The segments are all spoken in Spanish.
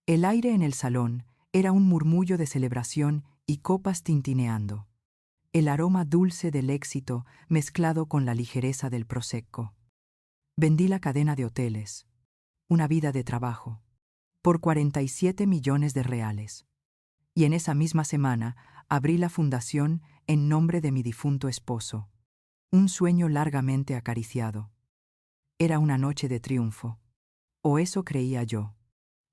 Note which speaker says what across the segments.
Speaker 1: El aire en el salón era un murmullo de celebración y copas tintineando. El aroma dulce del éxito mezclado con la ligereza del prosecco. Vendí la cadena de hoteles, una vida de trabajo, por 47 millones de reales. Y en esa misma semana abrí la fundación en nombre de mi difunto esposo. Un sueño largamente acariciado. Era una noche de triunfo. O eso creía yo.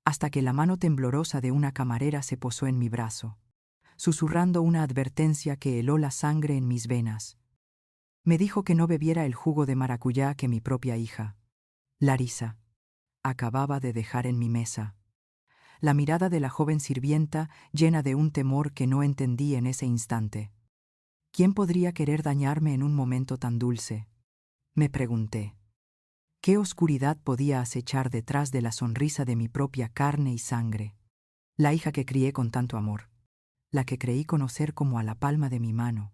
Speaker 1: Hasta que la mano temblorosa de una camarera se posó en mi brazo, susurrando una advertencia que heló la sangre en mis venas. Me dijo que no bebiera el jugo de maracuyá que mi propia hija, Larisa, acababa de dejar en mi mesa. La mirada de la joven sirvienta llena de un temor que no entendí en ese instante. ¿Quién podría querer dañarme en un momento tan dulce? Me pregunté. ¿Qué oscuridad podía acechar detrás de la sonrisa de mi propia carne y sangre? La hija que crié con tanto amor, la que creí conocer como a la palma de mi mano.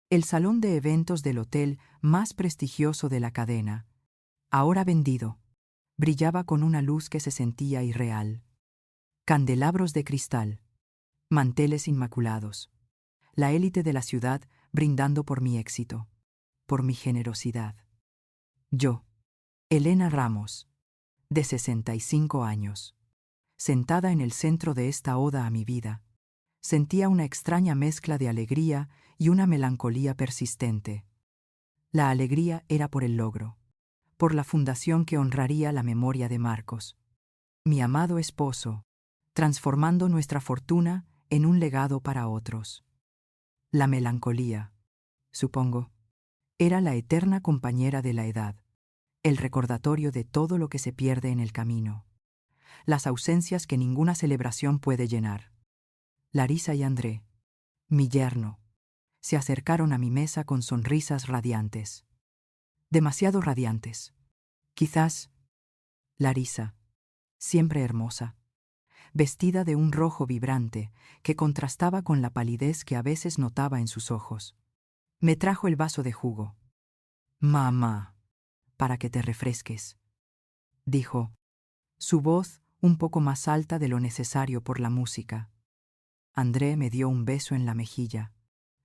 Speaker 1: El salón de eventos del hotel más prestigioso de la cadena, ahora vendido, brillaba con una luz que se sentía irreal. Candelabros de cristal, manteles inmaculados, la élite de la ciudad brindando por mi éxito, por mi generosidad. Yo, Elena Ramos, de 65 años, sentada en el centro de esta oda a mi vida, sentía una extraña mezcla de alegría y una melancolía persistente. La alegría era por el logro, por la fundación que honraría la memoria de Marcos, mi amado esposo, transformando nuestra fortuna en un legado para otros. La melancolía, supongo, era la eterna compañera de la edad, el recordatorio de todo lo que se pierde en el camino, las ausencias que ninguna celebración puede llenar. Larisa y André, mi yerno, se acercaron a mi mesa con sonrisas radiantes. Demasiado radiantes. Quizás Larisa, siempre hermosa, vestida de un rojo vibrante que contrastaba con la palidez que a veces notaba en sus ojos. Me trajo el vaso de jugo. «Mamá, para que te refresques», dijo, su voz un poco más alta de lo necesario por la música. André me dio un beso en la mejilla,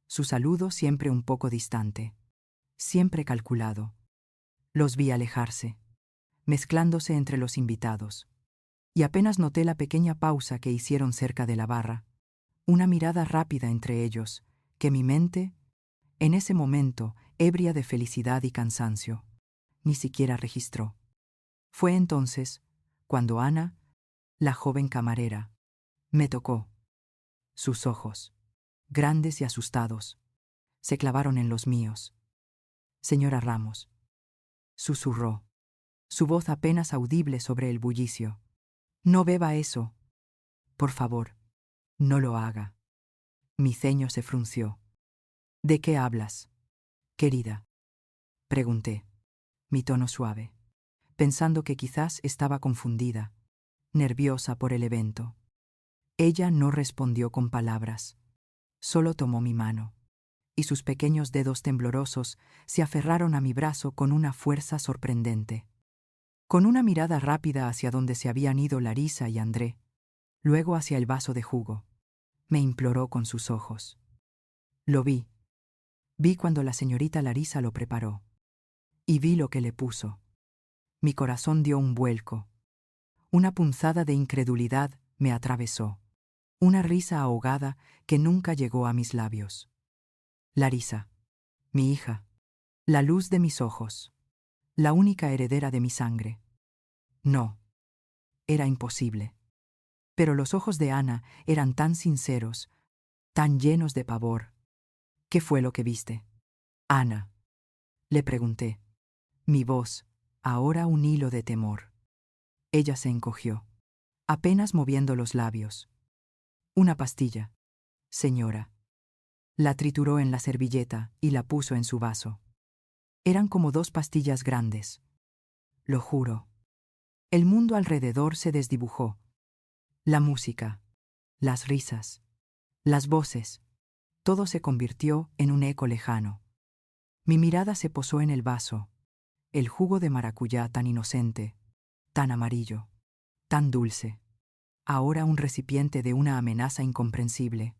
Speaker 1: su saludo siempre un poco distante, siempre calculado. Los vi alejarse, mezclándose entre los invitados, y apenas noté la pequeña pausa que hicieron cerca de la barra, una mirada rápida entre ellos, que mi mente, en ese momento, ebria de felicidad y cansancio, ni siquiera registró. Fue entonces cuando Ana, la joven camarera, me tocó. Sus ojos, grandes y asustados, se clavaron en los míos. «Señora Ramos», susurró, su voz apenas audible sobre el bullicio. «No beba eso. Por favor, no lo haga». Mi ceño se frunció. «¿De qué hablas, querida?», pregunté, mi tono suave, pensando que quizás estaba confundida, nerviosa por el evento. Ella no respondió con palabras, solo tomó mi mano, y sus pequeños dedos temblorosos se aferraron a mi brazo con una fuerza sorprendente. Con una mirada rápida hacia donde se habían ido Larisa y André, luego hacia el vaso de jugo, me imploró con sus ojos. Lo vi. Vi cuando la señorita Larisa lo preparó. Y vi lo que le puso. Mi corazón dio un vuelco. Una punzada de incredulidad me atravesó. Una risa ahogada que nunca llegó a mis labios. Larisa, mi hija, la luz de mis ojos, la única heredera de mi sangre. No, era imposible. Pero los ojos de Ana eran tan sinceros, tan llenos de pavor. «¿Qué fue lo que viste, Ana?», le pregunté, mi voz, ahora un hilo de temor. Ella se encogió, apenas moviendo los labios. «Una pastilla, señora». La trituró en la servilleta y la puso en su vaso. Eran como 2 pastillas grandes. Lo juro. El mundo alrededor se desdibujó. La música, las risas, las voces, todo se convirtió en un eco lejano. Mi mirada se posó en el vaso, el jugo de maracuyá tan inocente, tan amarillo, tan dulce. ahora un recipiente de una amenaza incomprensible.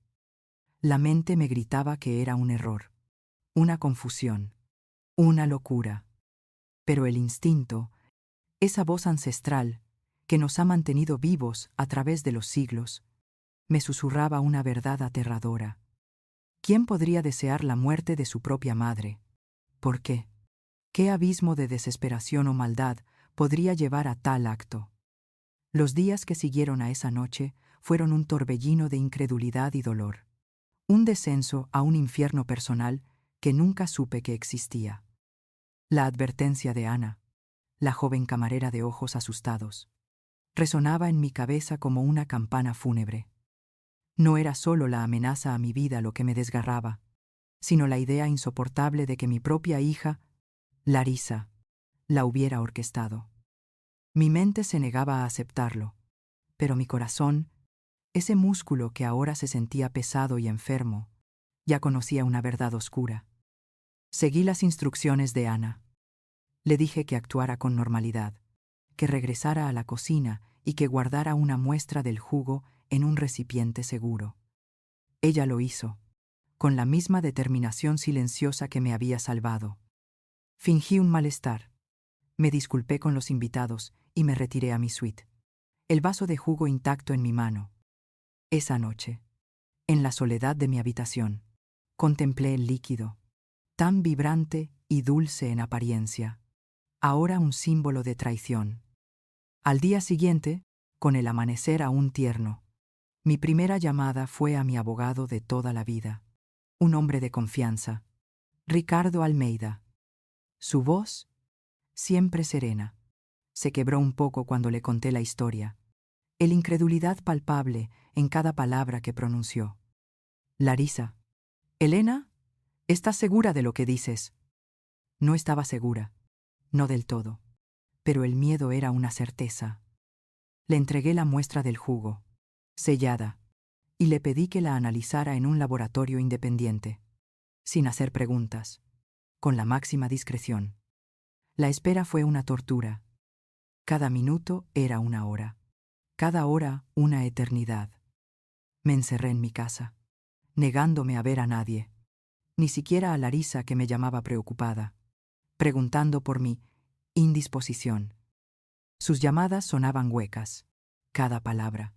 Speaker 1: La mente me gritaba que era un error, una confusión, una locura. Pero el instinto, esa voz ancestral que nos ha mantenido vivos a través de los siglos, me susurraba una verdad aterradora. ¿Quién podría desear la muerte de su propia madre? ¿Por qué? ¿Qué abismo de desesperación o maldad podría llevar a tal acto? Los días que siguieron a esa noche fueron un torbellino de incredulidad y dolor, un descenso a un infierno personal que nunca supe que existía. La advertencia de Ana, la joven camarera de ojos asustados, resonaba en mi cabeza como una campana fúnebre. No era solo la amenaza a mi vida lo que me desgarraba, sino la idea insoportable de que mi propia hija, Larisa, la hubiera orquestado. Mi mente se negaba a aceptarlo, pero mi corazón, ese músculo que ahora se sentía pesado y enfermo, ya conocía una verdad oscura. Seguí las instrucciones de Ana. Le dije que actuara con normalidad, que regresara a la cocina y que guardara una muestra del jugo en un recipiente seguro. Ella lo hizo, con la misma determinación silenciosa que me había salvado. Fingí un malestar. Me disculpé con los invitados y me retiré a mi suite, el vaso de jugo intacto en mi mano. Esa noche, en la soledad de mi habitación, contemplé el líquido, tan vibrante y dulce en apariencia, ahora un símbolo de traición. Al día siguiente, con el amanecer aún tierno, mi primera llamada fue a mi abogado de toda la vida, un hombre de confianza, Ricardo Almeida. Su voz, siempre serena, se quebró un poco cuando le conté la historia, el incredulidad palpable en cada palabra que pronunció. Larisa, Elena, ¿estás segura de lo que dices? No estaba segura, no del todo, pero el miedo era una certeza. Le entregué la muestra del jugo, sellada, y le pedí que la analizara en un laboratorio independiente, sin hacer preguntas, con la máxima discreción. La espera fue una tortura. Cada minuto era una hora, cada hora una eternidad. Me encerré en mi casa, negándome a ver a nadie, ni siquiera a Larisa, que me llamaba preocupada, preguntando por mi indisposición. Sus llamadas sonaban huecas, cada palabra,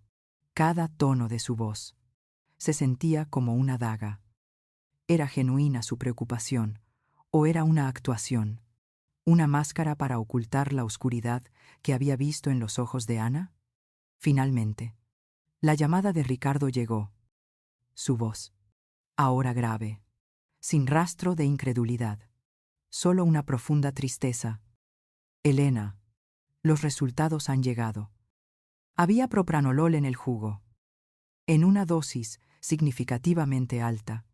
Speaker 1: cada tono de su voz. Se sentía como una daga. ¿Era genuina su preocupación o era una actuación, una máscara para ocultar la oscuridad que había visto en los ojos de Ana? Finalmente, la llamada de Ricardo llegó. Su voz, ahora grave, sin rastro de incredulidad, solo una profunda tristeza. Elena, los resultados han llegado. Había propranolol en el jugo, en una dosis significativamente alta.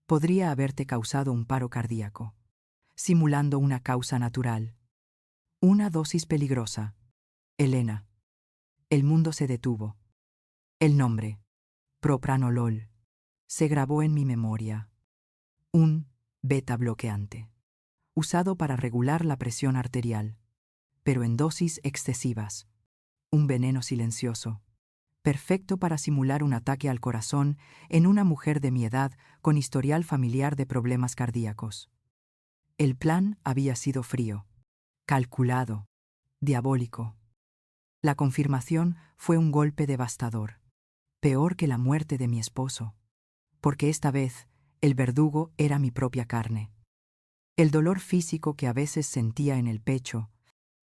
Speaker 1: Podría haberte causado un paro cardíaco, simulando una causa natural. Una dosis peligrosa. Elena. El mundo se detuvo. El nombre, propranolol, se grabó en mi memoria. Un beta bloqueante, usado para regular la presión arterial, pero en dosis excesivas. Un veneno silencioso, perfecto para simular un ataque al corazón en una mujer de mi edad con historial familiar de problemas cardíacos. El plan había sido frío, calculado, diabólico. La confirmación fue un golpe devastador, peor que la muerte de mi esposo, porque esta vez el verdugo era mi propia carne. El dolor físico que a veces sentía en el pecho,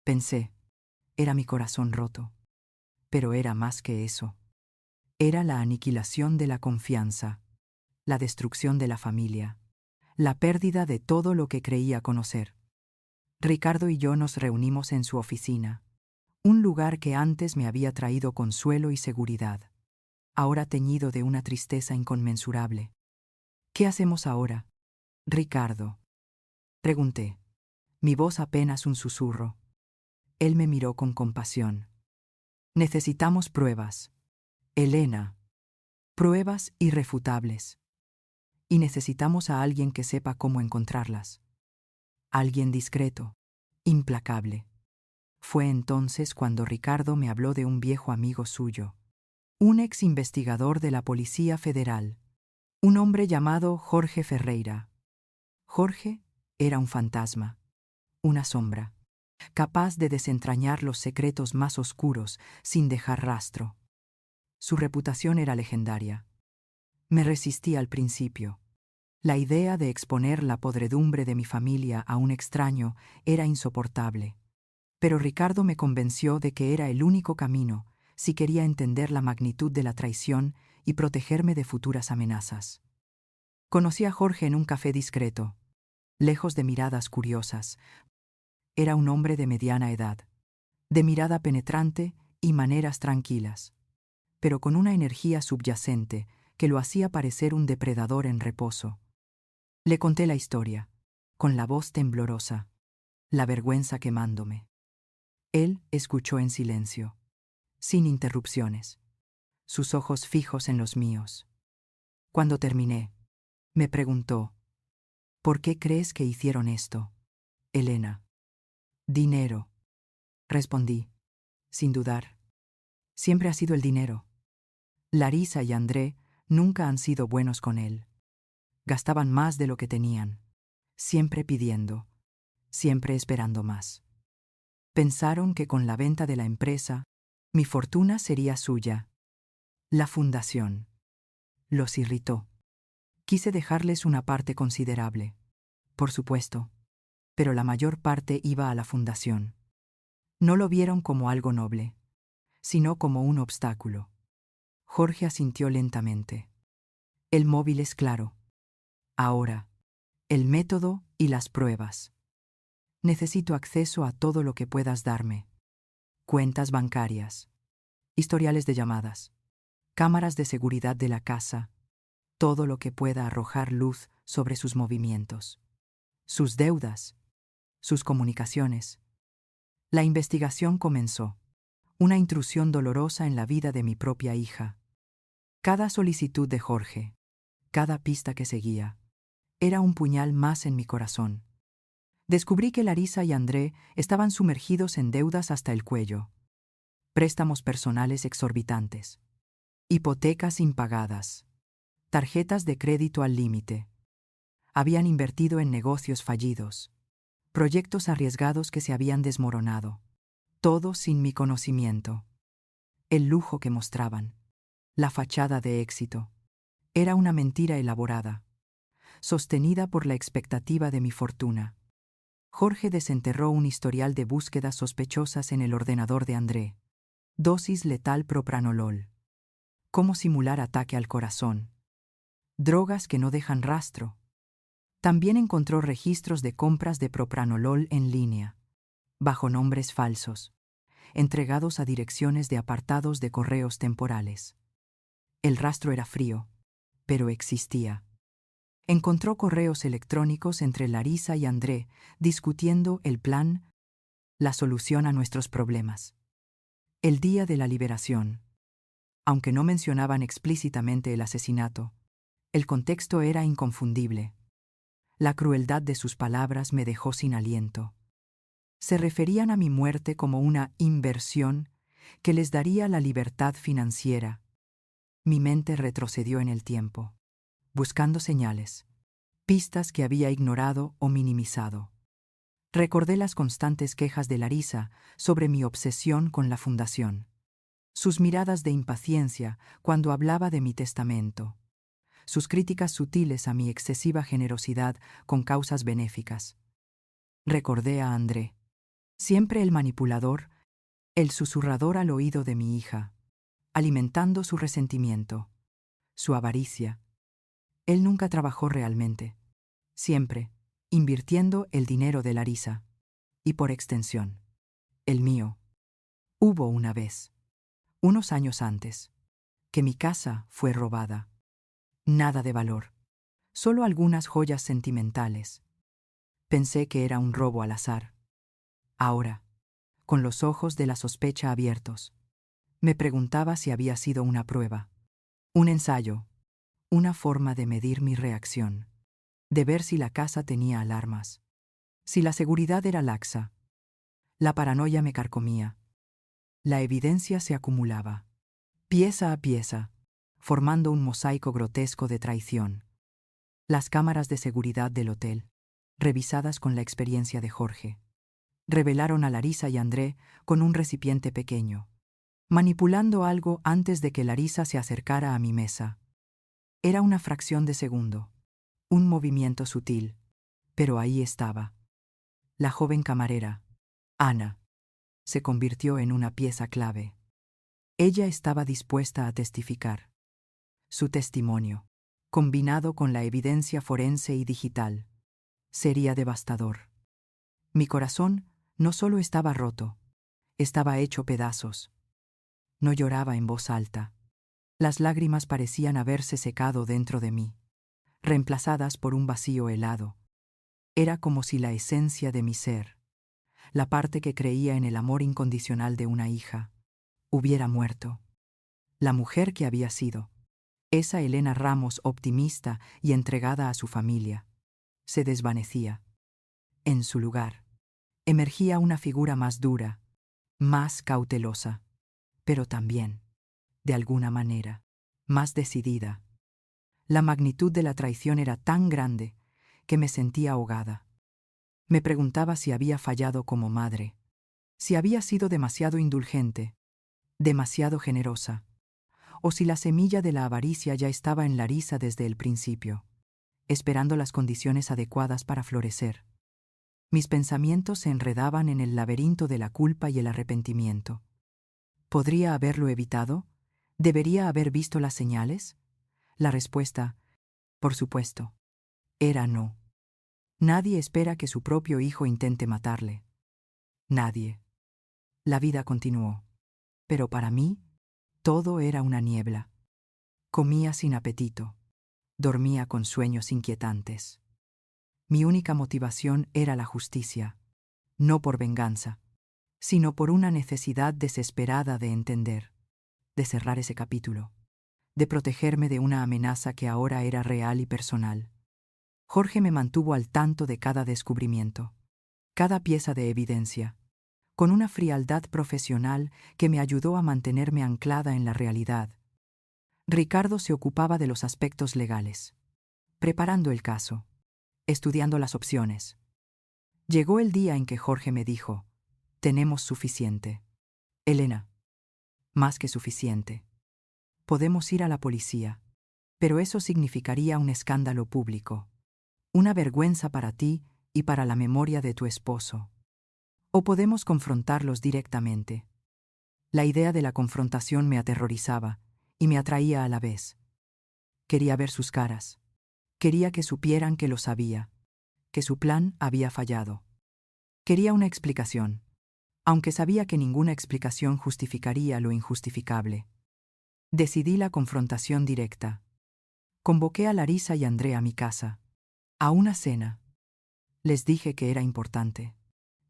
Speaker 1: pensé, era mi corazón roto. Pero era más que eso. Era la aniquilación de la confianza, la destrucción de la familia, la pérdida de todo lo que creía conocer. Ricardo y yo nos reunimos en su oficina, un lugar que antes me había traído consuelo y seguridad, ahora teñido de una tristeza inconmensurable. ¿Qué hacemos ahora, Ricardo? Pregunté, mi voz apenas un susurro. Él me miró con compasión. Necesitamos pruebas, Elena, pruebas irrefutables. Y necesitamos a alguien que sepa cómo encontrarlas. Alguien discreto, implacable. Fue entonces cuando Ricardo me habló de un viejo amigo suyo, un ex investigador de la Policía Federal, un hombre llamado Jorge Ferreira. Jorge era un fantasma, una sombra, capaz de desentrañar los secretos más oscuros sin dejar rastro. Su reputación era legendaria. Me resistí al principio. La idea de exponer la podredumbre de mi familia a un extraño era insoportable. Pero Ricardo me convenció de que era el único camino si quería entender la magnitud de la traición y protegerme de futuras amenazas. Conocí a Jorge en un café discreto, lejos de miradas curiosas. Era un hombre de mediana edad, de mirada penetrante y maneras tranquilas, pero con una energía subyacente que lo hacía parecer un depredador en reposo. Le conté la historia, con la voz temblorosa, la vergüenza quemándome. Él escuchó en silencio, sin interrupciones, sus ojos fijos en los míos. Cuando terminé, me preguntó, ¿por qué crees que hicieron esto, Elena? Dinero, respondí, sin dudar. Siempre ha sido el dinero. Larisa y André nunca han sido buenos con él. Gastaban más de lo que tenían, siempre pidiendo, siempre esperando más. Pensaron que con la venta de la empresa, mi fortuna sería suya. La fundación. Los irritó. Quise dejarles una parte considerable, por supuesto, pero la mayor parte iba a la fundación. No lo vieron como algo noble, sino como un obstáculo. Jorge asintió lentamente. El móvil es claro. Ahora, el método y las pruebas. Necesito acceso a todo lo que puedas darme. Cuentas bancarias, historiales de llamadas, cámaras de seguridad de la casa, todo lo que pueda arrojar luz sobre sus movimientos, sus deudas, sus comunicaciones. La investigación comenzó, una intrusión dolorosa en la vida de mi propia hija. Cada solicitud de Jorge, cada pista que seguía, era un puñal más en mi corazón. Descubrí que Larisa y André estaban sumergidos en deudas hasta el cuello, préstamos personales exorbitantes, hipotecas impagadas, tarjetas de crédito al límite. Habían invertido en negocios fallidos, proyectos arriesgados que se habían desmoronado, todo sin mi conocimiento. El lujo que mostraban, la fachada de éxito, era una mentira elaborada, sostenida por la expectativa de mi fortuna. Jorge desenterró un historial de búsquedas sospechosas en el ordenador de André. Dosis letal propranolol. Cómo simular ataque al corazón. Drogas que no dejan rastro. También encontró registros de compras de propranolol en línea, bajo nombres falsos, entregados a direcciones de apartados de correos temporales. El rastro era frío, pero existía. Encontró correos electrónicos entre Larisa y André discutiendo el plan, la solución a nuestros problemas. El día de la liberación. Aunque no mencionaban explícitamente el asesinato, el contexto era inconfundible. La crueldad de sus palabras me dejó sin aliento. Se referían a mi muerte como una inversión que les daría la libertad financiera. Mi mente retrocedió en el tiempo, buscando señales, pistas que había ignorado o minimizado. Recordé las constantes quejas de Larisa sobre mi obsesión con la fundación, sus miradas de impaciencia cuando hablaba de mi testamento, sus críticas sutiles a mi excesiva generosidad con causas benéficas. Recordé a André, siempre el manipulador, el susurrador al oído de mi hija, alimentando su resentimiento, su avaricia. Él nunca trabajó realmente, siempre invirtiendo el dinero de Larisa, y por extensión, el mío. Hubo una vez, unos años antes, que mi casa fue robada. Nada de valor, solo algunas joyas sentimentales. Pensé que era un robo al azar. Ahora, con los ojos de la sospecha abiertos, me preguntaba si había sido una prueba, un ensayo, una forma de medir mi reacción, de ver si la casa tenía alarmas, si la seguridad era laxa. La paranoia me carcomía. La evidencia se acumulaba, pieza a pieza, formando un mosaico grotesco de traición. Las cámaras de seguridad del hotel, revisadas con la experiencia de Jorge, revelaron a Larisa y André con un recipiente pequeño, manipulando algo antes de que Larisa se acercara a mi mesa. Era una fracción de segundo, un movimiento sutil, pero ahí estaba. La joven camarera, Ana, se convirtió en una pieza clave. Ella estaba dispuesta a testificar. Su testimonio, combinado con la evidencia forense y digital, sería devastador. Mi corazón no solo estaba roto, estaba hecho pedazos. No lloraba en voz alta. Las lágrimas parecían haberse secado dentro de mí, reemplazadas por un vacío helado. Era como si la esencia de mi ser, la parte que creía en el amor incondicional de una hija, hubiera muerto. La mujer que había sido, esa Elena Ramos optimista y entregada a su familia, se desvanecía. En su lugar, emergía una figura más dura, más cautelosa, pero también, de alguna manera, más decidida. La magnitud de la traición era tan grande que me sentía ahogada. Me preguntaba si había fallado como madre, si había sido demasiado indulgente, demasiado generosa, o si la semilla de la avaricia ya estaba en Larisa desde el principio, esperando las condiciones adecuadas para florecer. Mis pensamientos se enredaban en el laberinto de la culpa y el arrepentimiento. ¿Podría haberlo evitado? ¿Debería haber visto las señales? La respuesta, por supuesto, era no. Nadie espera que su propio hijo intente matarle. Nadie. La vida continuó. Pero para mí, todo era una niebla. Comía sin apetito. Dormía con sueños inquietantes. Mi única motivación era la justicia, no por venganza, sino por una necesidad desesperada de entender, de cerrar ese capítulo, de protegerme de una amenaza que ahora era real y personal. Jorge me mantuvo al tanto de cada descubrimiento, cada pieza de evidencia, con una frialdad profesional que me ayudó a mantenerme anclada en la realidad. Ricardo se ocupaba de los aspectos legales, preparando el caso, estudiando las opciones. Llegó el día en que Jorge me dijo: «Tenemos suficiente. Elena, más que suficiente. Podemos ir a la policía, pero eso significaría un escándalo público, una vergüenza para ti y para la memoria de tu esposo. O podemos confrontarlos directamente». La idea de la confrontación me aterrorizaba y me atraía a la vez. Quería ver sus caras. Quería que supieran que lo sabía, que su plan había fallado. Quería una explicación, aunque sabía que ninguna explicación justificaría lo injustificable. Decidí la confrontación directa. Convoqué a Larisa y André a mi casa, a una cena. Les dije que era importante,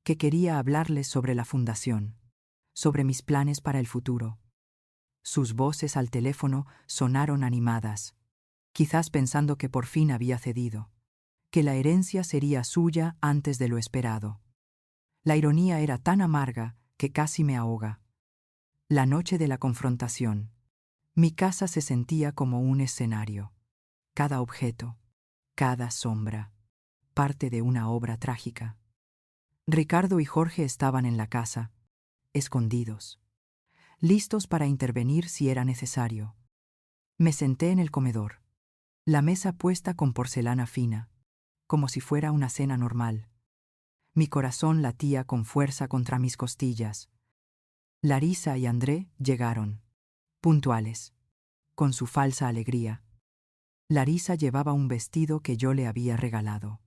Speaker 1: que quería hablarles sobre la fundación, sobre mis planes para el futuro. Sus voces al teléfono sonaron animadas, quizás pensando que por fin había cedido, que la herencia sería suya antes de lo esperado. La ironía era tan amarga que casi me ahoga. La noche de la confrontación, mi casa se sentía como un escenario. Cada objeto, cada sombra, parte de una obra trágica. Ricardo y Jorge estaban en la casa, escondidos, listos para intervenir si era necesario. Me senté en el comedor, la mesa puesta con porcelana fina, como si fuera una cena normal. Mi corazón latía con fuerza contra mis costillas. Larisa y André llegaron, puntuales, con su falsa alegría. Larisa llevaba un vestido que yo le había regalado,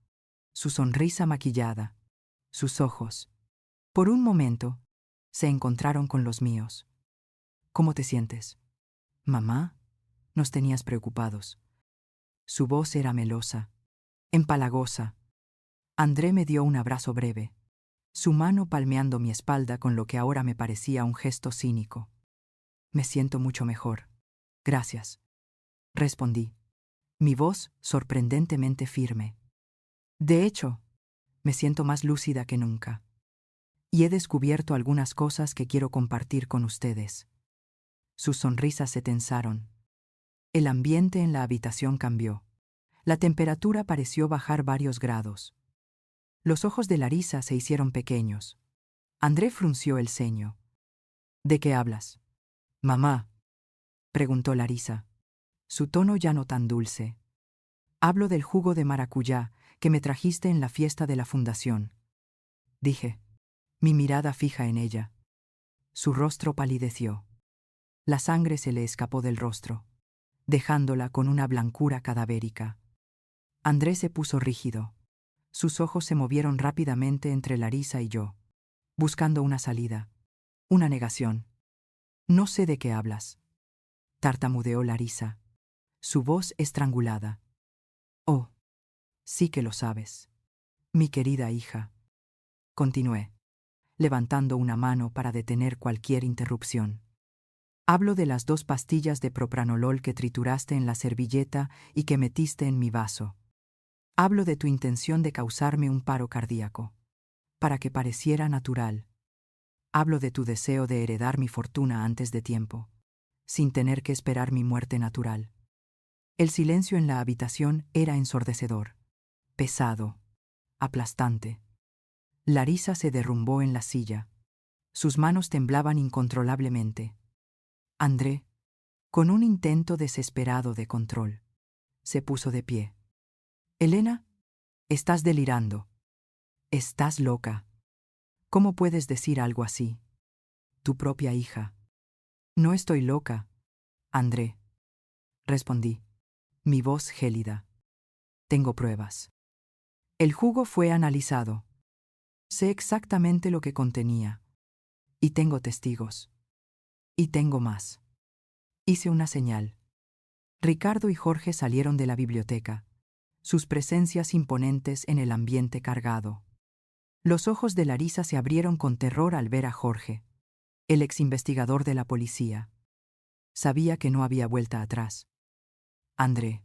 Speaker 1: su sonrisa maquillada, sus ojos. Por un momento, se encontraron con los míos. «¿Cómo te sientes?» «Mamá», nos tenías preocupados. Su voz era melosa, empalagosa. André me dio un abrazo breve, su mano palmeando mi espalda con lo que ahora me parecía un gesto cínico. «Me siento mucho mejor. Gracias», respondí, mi voz sorprendentemente firme. «De hecho, me siento más lúcida que nunca. Y he descubierto algunas cosas que quiero compartir con ustedes». Sus sonrisas se tensaron. El ambiente en la habitación cambió. La temperatura pareció bajar varios grados. Los ojos de Larisa se hicieron pequeños. André frunció el ceño. ¿De qué hablas? Mamá, preguntó Larisa. Su tono ya no tan dulce. Hablo del jugo de maracuyá que me trajiste en la fiesta de la fundación. Dije, mi mirada fija en ella. Su rostro palideció. La sangre se le escapó del rostro, dejándola con una blancura cadavérica. André se puso rígido. Sus ojos se movieron rápidamente entre Larisa y yo, buscando una salida, una negación. No sé de qué hablas, tartamudeó Larisa, su voz estrangulada. Oh, sí que lo sabes, mi querida hija. Continué, levantando una mano para detener cualquier interrupción. Hablo de las 2 pastillas de propranolol que trituraste en la servilleta y que metiste en mi vaso. Hablo de tu intención de causarme un paro cardíaco, para que pareciera natural. Hablo de tu deseo de heredar mi fortuna antes de tiempo, sin tener que esperar mi muerte natural. El silencio en la habitación era ensordecedor, pesado, aplastante. Larisa se derrumbó en la silla. Sus manos temblaban incontrolablemente. André, con un intento desesperado de control, se puso de pie. Elena, estás delirando. Estás loca. ¿Cómo puedes decir algo así? Tu propia hija. No estoy loca, André, respondí, mi voz gélida. Tengo pruebas. El jugo fue analizado. Sé exactamente lo que contenía. Y tengo testigos. Y tengo más. Hice una señal. Ricardo y Jorge salieron de la biblioteca, sus presencias imponentes en el ambiente cargado. Los ojos de Larisa se abrieron con terror al ver a Jorge, el exinvestigador de la policía. Sabía que no había vuelta atrás. André,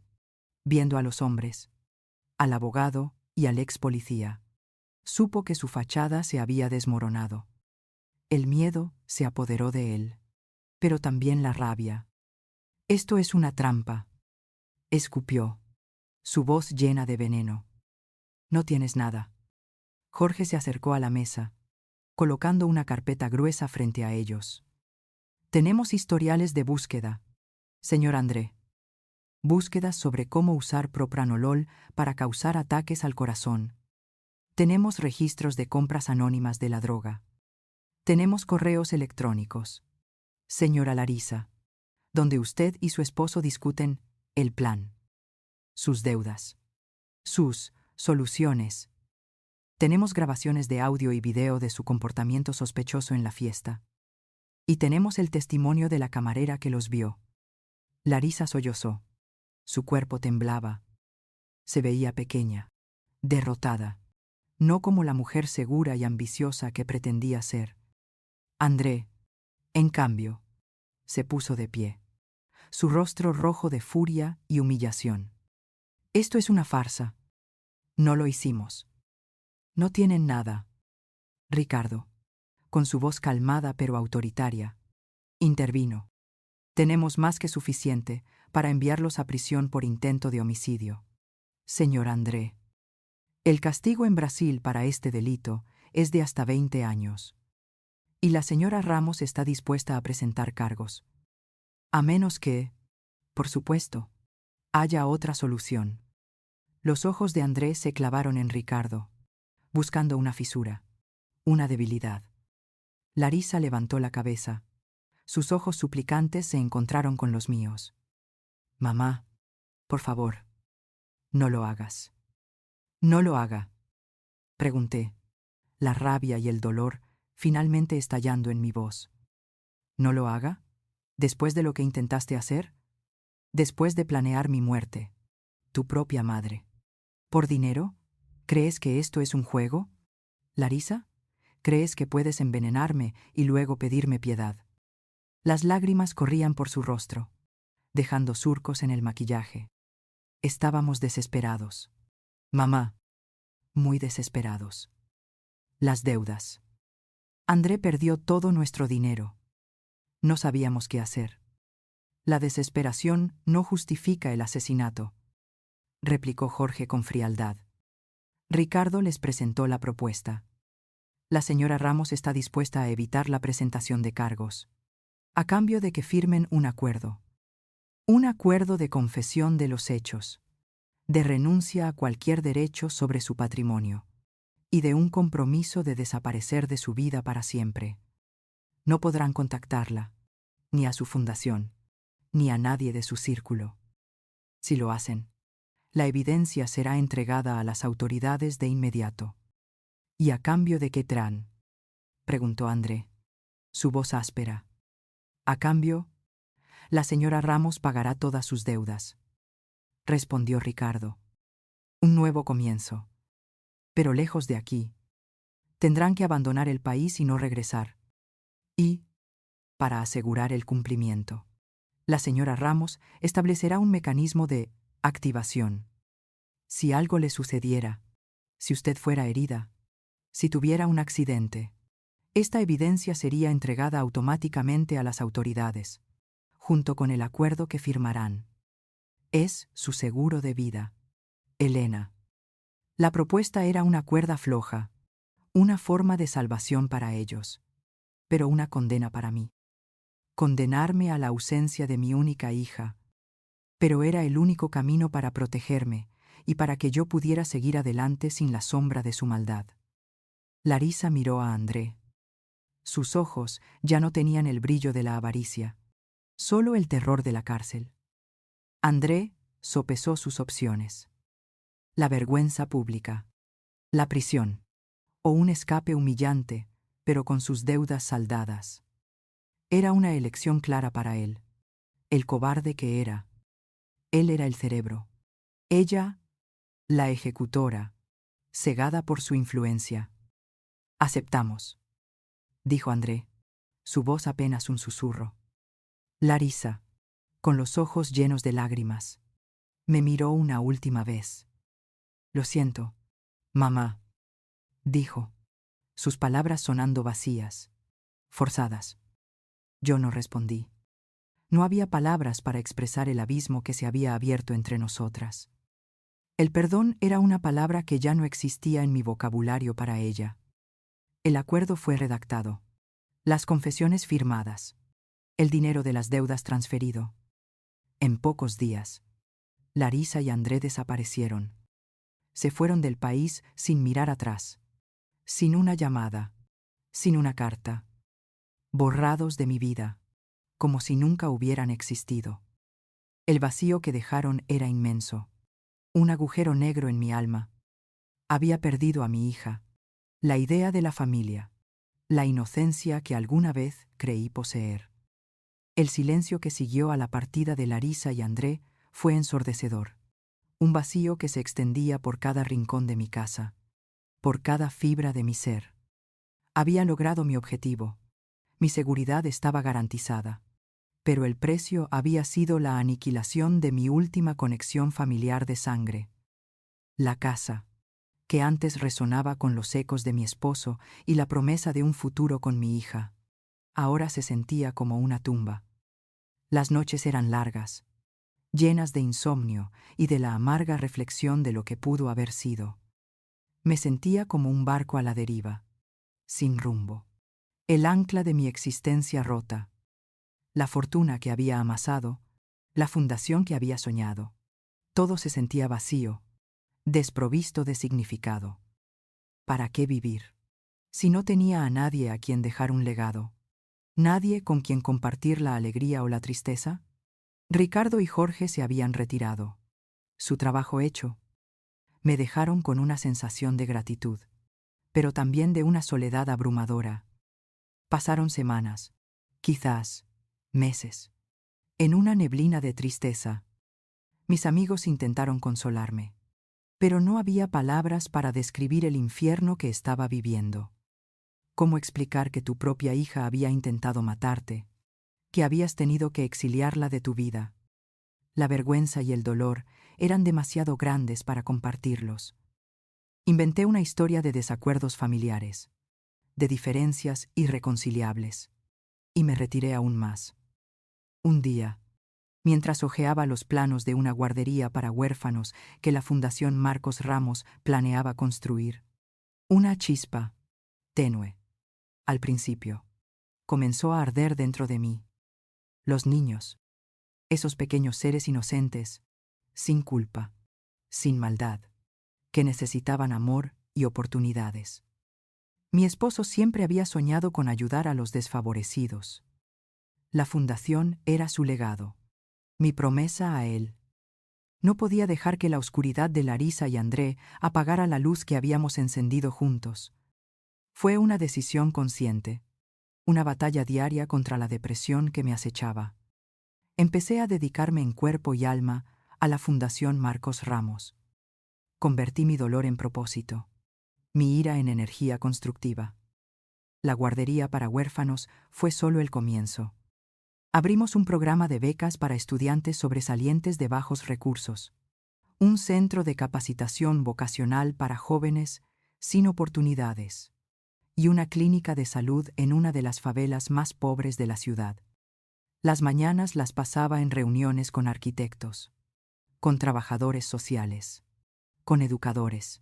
Speaker 1: viendo a los hombres, al abogado y al ex policía, supo que su fachada se había desmoronado. El miedo se apoderó de él, pero también la rabia. Esto es una trampa, escupió, su voz llena de veneno. No tienes nada. Jorge se acercó a la mesa, colocando una carpeta gruesa frente a ellos. Tenemos historiales de búsqueda, señor André. Búsquedas sobre cómo usar propranolol para causar ataques al corazón. Tenemos registros de compras anónimas de la droga. Tenemos correos electrónicos. Señora Larisa, donde usted y su esposo discuten el plan, sus deudas, sus soluciones. Tenemos grabaciones de audio y video de su comportamiento sospechoso en la fiesta. Y tenemos el testimonio de la camarera que los vio. Larisa sollozó. Su cuerpo temblaba. Se veía pequeña, derrotada, no como la mujer segura y ambiciosa que pretendía ser. André, en cambio, se puso de pie, su rostro rojo de furia y humillación. Esto es una farsa. No lo hicimos. No tienen nada. Ricardo, con su voz calmada pero autoritaria, intervino. Tenemos más que suficiente para enviarlos a prisión por intento de homicidio. Señor André, el castigo en Brasil para este delito es de hasta 20 años. Y la señora Ramos está dispuesta a presentar cargos. A menos que, por supuesto, haya otra solución. Los ojos de André se clavaron en Ricardo, buscando una fisura, una debilidad. Larisa levantó la cabeza. Sus ojos suplicantes se encontraron con los míos. Mamá, por favor, no lo hagas. No lo haga, pregunté, la rabia y el dolor finalmente estallando en mi voz. ¿No lo haga? ¿Después de lo que intentaste hacer? Después de planear mi muerte, tu propia madre. ¿Por dinero? ¿Crees que esto es un juego? ¿Larisa? ¿Crees que puedes envenenarme y luego pedirme piedad? Las lágrimas corrían por su rostro, dejando surcos en el maquillaje. Estábamos desesperados. Mamá, muy desesperados. Las deudas. André perdió todo nuestro dinero. No sabíamos qué hacer. La desesperación no justifica el asesinato, replicó Jorge con frialdad. Ricardo les presentó la propuesta. La señora Ramos está dispuesta a evitar la presentación de cargos, a cambio de que firmen un acuerdo. Un acuerdo de confesión de los hechos, de renuncia a cualquier derecho sobre su patrimonio, y de un compromiso de desaparecer de su vida para siempre. No podrán contactarla, ni a su fundación, ni a nadie de su círculo. Si lo hacen, la evidencia será entregada a las autoridades de inmediato. ¿Y a cambio de qué traen?, preguntó André, su voz áspera. A cambio, la señora Ramos pagará todas sus deudas, respondió Ricardo. Un nuevo comienzo. Pero lejos de aquí. Tendrán que abandonar el país y no regresar. Y, para asegurar el cumplimiento, la señora Ramos establecerá un mecanismo de activación. Si algo le sucediera, si usted fuera herida, si tuviera un accidente, esta evidencia sería entregada automáticamente a las autoridades, junto con el acuerdo que firmarán. Es su seguro de vida. Elena. La propuesta era una cuerda floja, una forma de salvación para ellos, pero una condena para mí. Condenarme a la ausencia de mi única hija, pero era el único camino para protegerme y para que yo pudiera seguir adelante sin la sombra de su maldad. Larisa miró a André. Sus ojos ya no tenían el brillo de la avaricia, solo el terror de la cárcel. André sopesó sus opciones. La vergüenza pública, la prisión, o un escape humillante, pero con sus deudas saldadas. Era una elección clara para él, el cobarde que era. Él era el cerebro. Ella, la ejecutora, cegada por su influencia. Aceptamos, dijo André, su voz apenas un susurro. Larisa, con los ojos llenos de lágrimas, me miró una última vez. Lo siento, mamá, dijo, sus palabras sonando vacías, forzadas. Yo no respondí. No había palabras para expresar el abismo que se había abierto entre nosotras. El perdón era una palabra que ya no existía en mi vocabulario para ella. El acuerdo fue redactado, las confesiones firmadas, el dinero de las deudas transferido. En pocos días, Larisa y André desaparecieron. Se fueron del país sin mirar atrás, sin una llamada, sin una carta, borrados de mi vida, como si nunca hubieran existido. El vacío que dejaron era inmenso, un agujero negro en mi alma. Había perdido a mi hija, la idea de la familia, la inocencia que alguna vez creí poseer. El silencio que siguió a la partida de Larisa y André fue ensordecedor, un vacío que se extendía por cada rincón de mi casa, por cada fibra de mi ser. Había logrado mi objetivo, mi seguridad estaba garantizada, pero el precio había sido la aniquilación de mi última conexión familiar de sangre. La casa, que antes resonaba con los ecos de mi esposo y la promesa de un futuro con mi hija, ahora se sentía como una tumba. Las noches eran largas, llenas de insomnio y de la amarga reflexión de lo que pudo haber sido. Me sentía como un barco a la deriva, sin rumbo. El ancla de mi existencia rota, la fortuna que había amasado, la fundación que había soñado. Todo se sentía vacío, desprovisto de significado. ¿Para qué vivir? Si no tenía a nadie a quien dejar un legado, nadie con quien compartir la alegría o la tristeza. Ricardo y Jorge se habían retirado. Su trabajo hecho. Me dejaron con una sensación de gratitud, pero también de una soledad abrumadora. Pasaron semanas, quizás meses, en una neblina de tristeza. Mis amigos intentaron consolarme, pero no había palabras para describir el infierno que estaba viviendo. ¿Cómo explicar que tu propia hija había intentado matarte, que habías tenido que exiliarla de tu vida? La vergüenza y el dolor eran demasiado grandes para compartirlos. Inventé una historia de desacuerdos familiares, de diferencias irreconciliables, y me retiré aún más. Un día, mientras hojeaba los planos de una guardería para huérfanos que la Fundación Marcos Ramos planeaba construir. Una chispa, tenue, al principio, comenzó a arder dentro de mí. Los niños, esos pequeños seres inocentes, sin culpa, sin maldad, que necesitaban amor y oportunidades. Mi esposo siempre había soñado con ayudar a los desfavorecidos. La fundación era su legado, mi promesa a él. No podía dejar que la oscuridad de Larisa y André apagara la luz que habíamos encendido juntos. Fue una decisión consciente, una batalla diaria contra la depresión que me acechaba. Empecé a dedicarme en cuerpo y alma a la Fundación Marcos Ramos. Convertí mi dolor en propósito, mi ira en energía constructiva. La guardería para huérfanos fue solo el comienzo. Abrimos un programa de becas para estudiantes sobresalientes de bajos recursos, un centro de capacitación vocacional para jóvenes sin oportunidades y una clínica de salud en una de las favelas más pobres de la ciudad. Las mañanas las pasaba en reuniones con arquitectos, con trabajadores sociales, con educadores.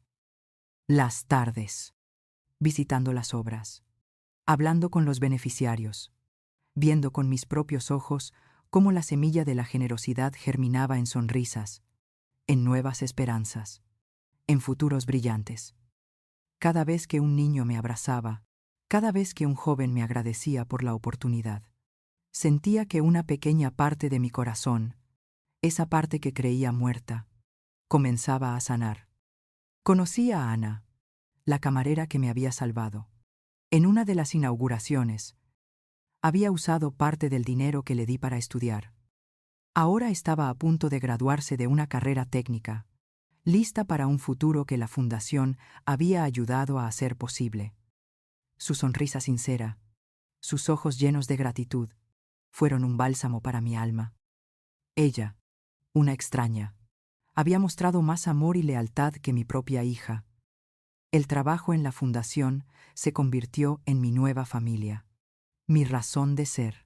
Speaker 1: Las tardes, visitando las obras, hablando con los beneficiarios, viendo con mis propios ojos cómo la semilla de la generosidad germinaba en sonrisas, en nuevas esperanzas, en futuros brillantes. Cada vez que un niño me abrazaba, cada vez que un joven me agradecía por la oportunidad, sentía que una pequeña parte de mi corazón, esa parte que creía muerta, comenzaba a sanar. Conocí a Ana, la camarera que me había salvado. En una de las inauguraciones, había usado parte del dinero que le di para estudiar. Ahora estaba a punto de graduarse de una carrera técnica, lista para un futuro que la Fundación había ayudado a hacer posible. Su sonrisa sincera, sus ojos llenos de gratitud, fueron un bálsamo para mi alma. Ella, una extraña, había mostrado más amor y lealtad que mi propia hija. El trabajo en la Fundación se convirtió en mi nueva familia, mi razón de ser.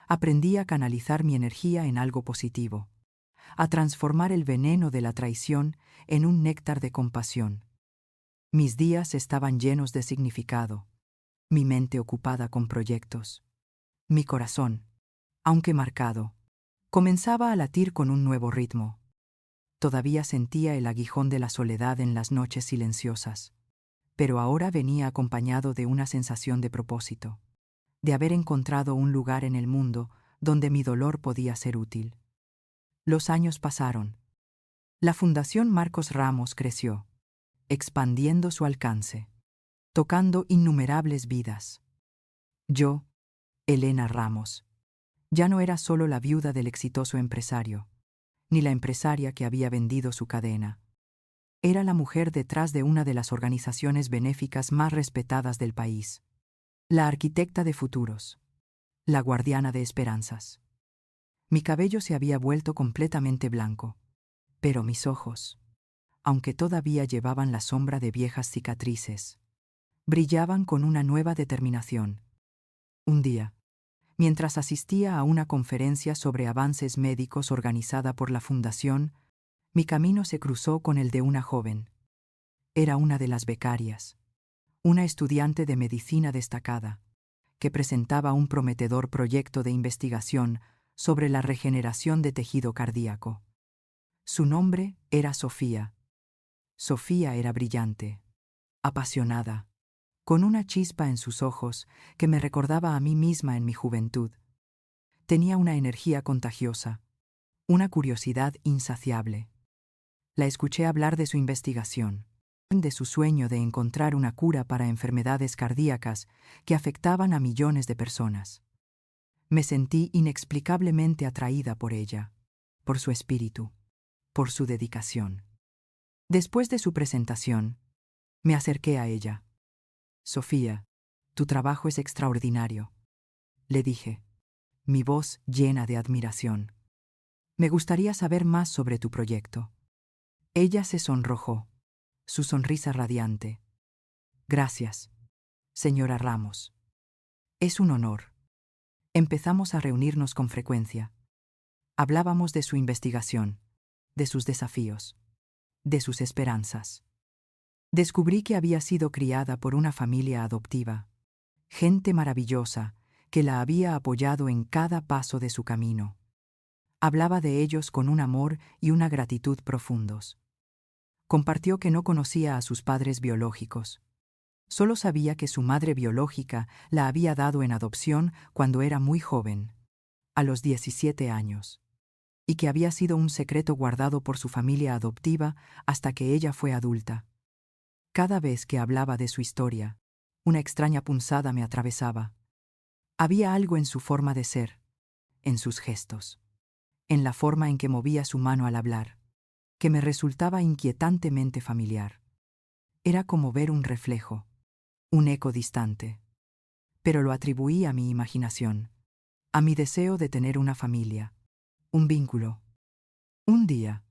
Speaker 1: Aprendí a canalizar mi energía en algo positivo, a transformar el veneno de la traición en un néctar de compasión. Mis días estaban llenos de significado, mi mente ocupada con proyectos. Mi corazón, aunque marcado, comenzaba a latir con un nuevo ritmo. Todavía sentía el aguijón de la soledad en las noches silenciosas, pero ahora venía acompañado de una sensación de propósito, de haber encontrado un lugar en el mundo donde mi dolor podía ser útil. Los años pasaron. La Fundación Marcos Ramos creció, expandiendo su alcance, tocando innumerables vidas. Yo, Elena Ramos, ya no era solo la viuda del exitoso empresario, ni la empresaria que había vendido su cadena. Era la mujer detrás de una de las organizaciones benéficas más respetadas del país, la arquitecta de futuros, la guardiana de esperanzas. Mi cabello se había vuelto completamente blanco, pero mis ojos, aunque todavía llevaban la sombra de viejas cicatrices, brillaban con una nueva determinación. Un día, mientras asistía a una conferencia sobre avances médicos organizada por la Fundación, mi camino se cruzó con el de una joven. Era una de las becarias, una estudiante de medicina destacada, que presentaba un prometedor proyecto de investigación sobre la regeneración de tejido cardíaco. Su nombre era Sofía. Sofía era brillante, apasionada, con una chispa en sus ojos que me recordaba a mí misma en mi juventud. Tenía una energía contagiosa, una curiosidad insaciable. La escuché hablar de su investigación, de su sueño de encontrar una cura para enfermedades cardíacas que afectaban a millones de personas. Me sentí inexplicablemente atraída por ella, por su espíritu, por su dedicación. Después de su presentación, me acerqué a ella. «Sofía, tu trabajo es extraordinario», le dije, mi voz llena de admiración. «Me gustaría saber más sobre tu proyecto». Ella se sonrojó, su sonrisa radiante. «Gracias, señora Ramos. Es un honor». Empezamos a reunirnos con frecuencia. Hablábamos de su investigación, de sus desafíos, de sus esperanzas. Descubrí que había sido criada por una familia adoptiva, gente maravillosa que la había apoyado en cada paso de su camino. Hablaba de ellos con un amor y una gratitud profundos. Compartió que no conocía a sus padres biológicos. Solo sabía que su madre biológica la había dado en adopción cuando era muy joven, a los 17 años, y que había sido un secreto guardado por su familia adoptiva hasta que ella fue adulta. Cada vez que hablaba de su historia, una extraña punzada me atravesaba. Había algo en su forma de ser, en sus gestos, en la forma en que movía su mano al hablar, que me resultaba inquietantemente familiar. Era como ver un reflejo, un eco distante. Pero lo atribuí a mi imaginación, a mi deseo de tener una familia, un vínculo. Un día,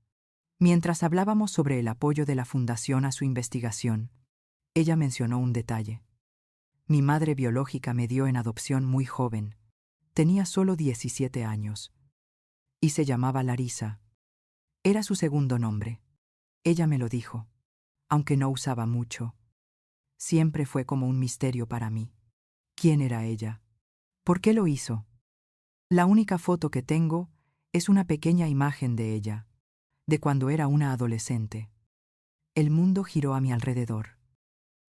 Speaker 1: mientras hablábamos sobre el apoyo de la Fundación a su investigación, ella mencionó un detalle. Mi madre biológica me dio en adopción muy joven. Tenía solo 17 años. Y se llamaba Larisa. Era su segundo nombre. Ella me lo dijo, aunque no usaba mucho. Siempre fue como un misterio para mí. ¿Quién era ella? ¿Por qué lo hizo? La única foto que tengo es una pequeña imagen de ella, de cuando era una adolescente. El mundo giró a mi alrededor.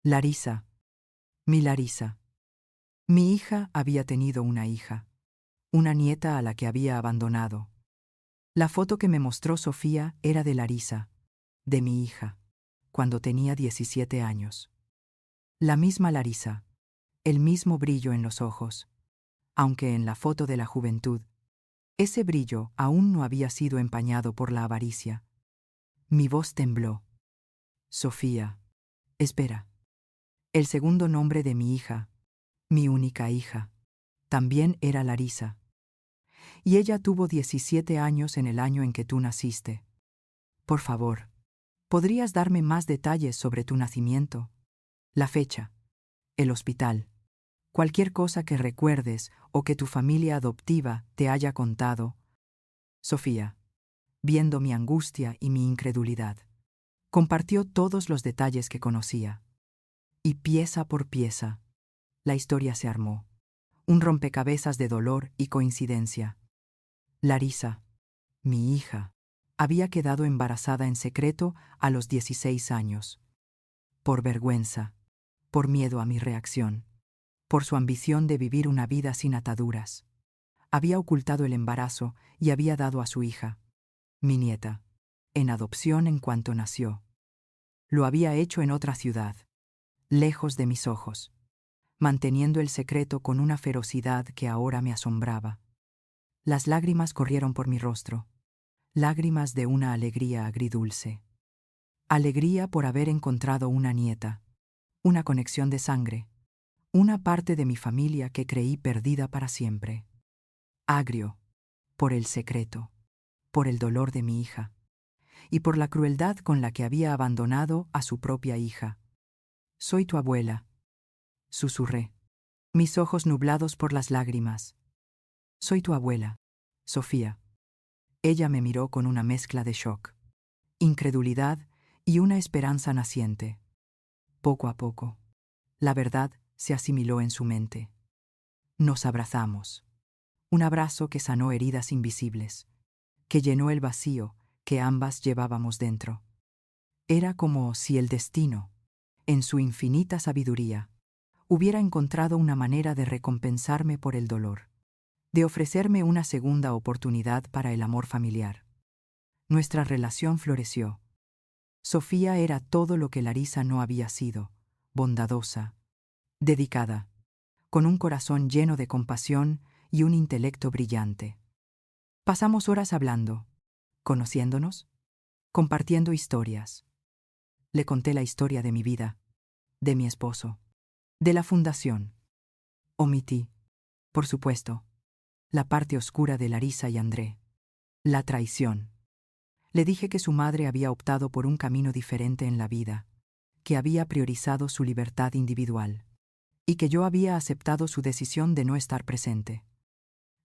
Speaker 1: Larisa, mi Larisa. Mi hija había tenido una hija, una nieta a la que había abandonado. La foto que me mostró Sofía era de Larisa, de mi hija, cuando tenía 17 años. La misma Larisa, el mismo brillo en los ojos, aunque en la foto de la juventud, ese brillo aún no había sido empañado por la avaricia. Mi voz tembló. Sofía. Espera. El segundo nombre de mi hija, mi única hija, también era Larisa. Y ella tuvo 17 años en el año en que tú naciste. Por favor, ¿podrías darme más detalles sobre tu nacimiento? La fecha, el hospital, cualquier cosa que recuerdes o que tu familia adoptiva te haya contado. Sofía, viendo mi angustia y mi incredulidad, compartió todos los detalles que conocía. Y pieza por pieza, la historia se armó. Un rompecabezas de dolor y coincidencia. Larisa, mi hija, había quedado embarazada en secreto a los 16 años. Por vergüenza, por miedo a mi reacción, por su ambición de vivir una vida sin ataduras. Había ocultado el embarazo y había dado a su hija, mi nieta, en adopción en cuanto nació. Lo había hecho en otra ciudad, lejos de mis ojos, manteniendo el secreto con una ferocidad que ahora me asombraba. Las lágrimas corrieron por mi rostro, lágrimas de una alegría agridulce. Alegría por haber encontrado una nieta, una conexión de sangre, una parte de mi familia que creí perdida para siempre. Agrio, por el secreto, por el dolor de mi hija, y por la crueldad con la que había abandonado a su propia hija. Soy tu abuela, susurré, mis ojos nublados por las lágrimas. Soy tu abuela, Sofía. Ella me miró con una mezcla de shock, incredulidad y una esperanza naciente. Poco a poco, la verdad se asimiló en su mente. Nos abrazamos. Un abrazo que sanó heridas invisibles, que llenó el vacío que ambas llevábamos dentro. Era como si el destino, en su infinita sabiduría, hubiera encontrado una manera de recompensarme por el dolor, de ofrecerme una segunda oportunidad para el amor familiar. Nuestra relación floreció. Sofía era todo lo que Larisa no había sido: bondadosa, dedicada, con un corazón lleno de compasión y un intelecto brillante. Pasamos horas hablando, conociéndonos, compartiendo historias. Le conté la historia de mi vida, de mi esposo, de la fundación. Omití, por supuesto, la parte oscura de Larisa y André, la traición. Le dije que su madre había optado por un camino diferente en la vida, que había priorizado su libertad individual, y que yo había aceptado su decisión de no estar presente.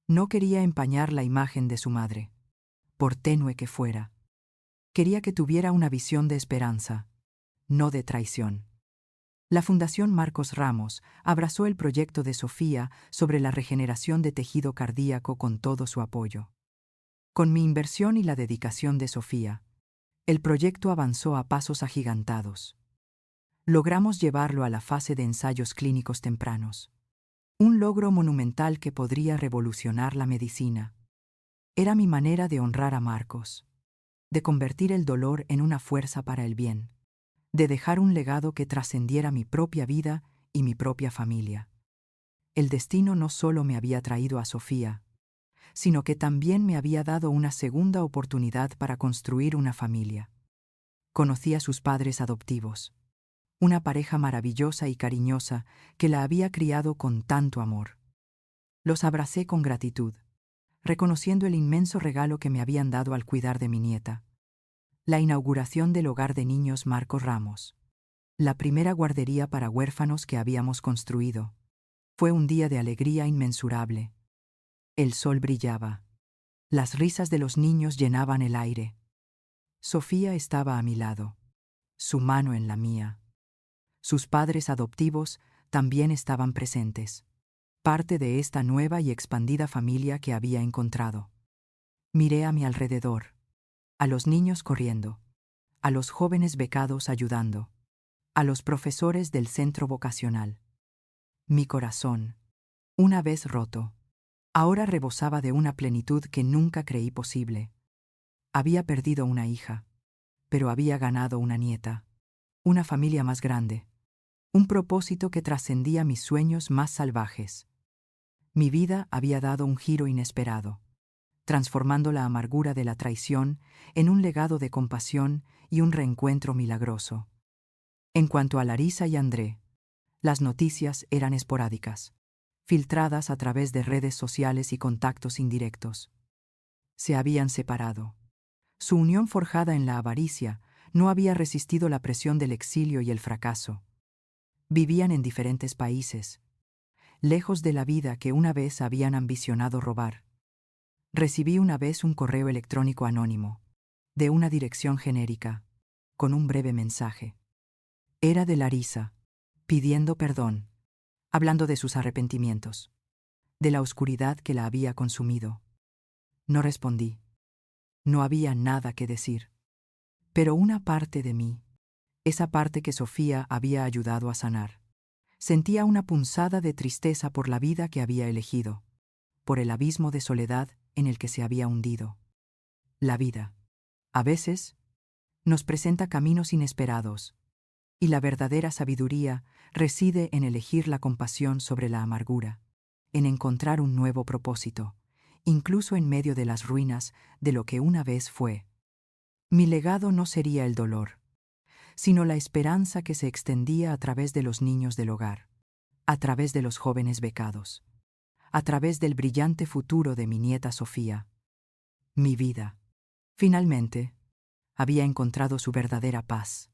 Speaker 1: No quería empañar la imagen de su madre. por tenue que fuera. Quería que tuviera una visión de esperanza, no de traición. La Fundación Marcos Ramos abrazó el proyecto de Sofía sobre la regeneración de tejido cardíaco con todo su apoyo. Con mi inversión y la dedicación de Sofía, el proyecto avanzó a pasos agigantados. Logramos llevarlo a la fase de ensayos clínicos tempranos. Un logro monumental que podría revolucionar la medicina. Era mi manera de honrar a Marcos, de convertir el dolor en una fuerza para el bien, de dejar un legado que trascendiera mi propia vida y mi propia familia. El destino no solo me había traído a Sofía, sino que también me había dado una segunda oportunidad para construir una familia. Conocí a sus padres adoptivos, una pareja maravillosa y cariñosa que la había criado con tanto amor. Los abracé con gratitud, reconociendo el inmenso regalo que me habían dado al cuidar de mi nieta. La inauguración del Hogar de Niños Marcos Ramos, la primera guardería para huérfanos que habíamos construido. Fue un día de alegría inmensurable. El sol brillaba. Las risas de los niños llenaban el aire. Sofía estaba a mi lado, su mano en la mía. Sus padres adoptivos también estaban presentes, parte de esta nueva y expandida familia que había encontrado. Miré a mi alrededor, a los niños corriendo, a los jóvenes becados ayudando, a los profesores del centro vocacional. Mi corazón, una vez roto, ahora rebosaba de una plenitud que nunca creí posible. Había perdido una hija, pero había ganado una nieta, una familia más grande, un propósito que trascendía mis sueños más salvajes. Mi vida había dado un giro inesperado, transformando la amargura de la traición en un legado de compasión y un reencuentro milagroso. En cuanto a Larisa y André, las noticias eran esporádicas, filtradas a través de redes sociales y contactos indirectos. Se habían separado. Su unión forjada en la avaricia no había resistido la presión del exilio y el fracaso. Vivían en diferentes países, lejos de la vida que una vez habían ambicionado robar. Recibí una vez un correo electrónico anónimo, de una dirección genérica, con un breve mensaje. Era de Larisa, pidiendo perdón, hablando de sus arrepentimientos, de la oscuridad que la había consumido. No respondí. No había nada que decir. Pero una parte de mí, esa parte que Sofía había ayudado a sanar, sentía una punzada de tristeza por la vida que había elegido, por el abismo de soledad en el que se había hundido. La vida, a veces, nos presenta caminos inesperados, y la verdadera sabiduría reside en elegir la compasión sobre la amargura, en encontrar un nuevo propósito, incluso en medio de las ruinas de lo que una vez fue. Mi legado no sería el dolor, sino la esperanza que se extendía a través de los niños del hogar, a través de los jóvenes becados, a través del brillante futuro de mi nieta Sofía. Mi vida, finalmente, había encontrado su verdadera paz.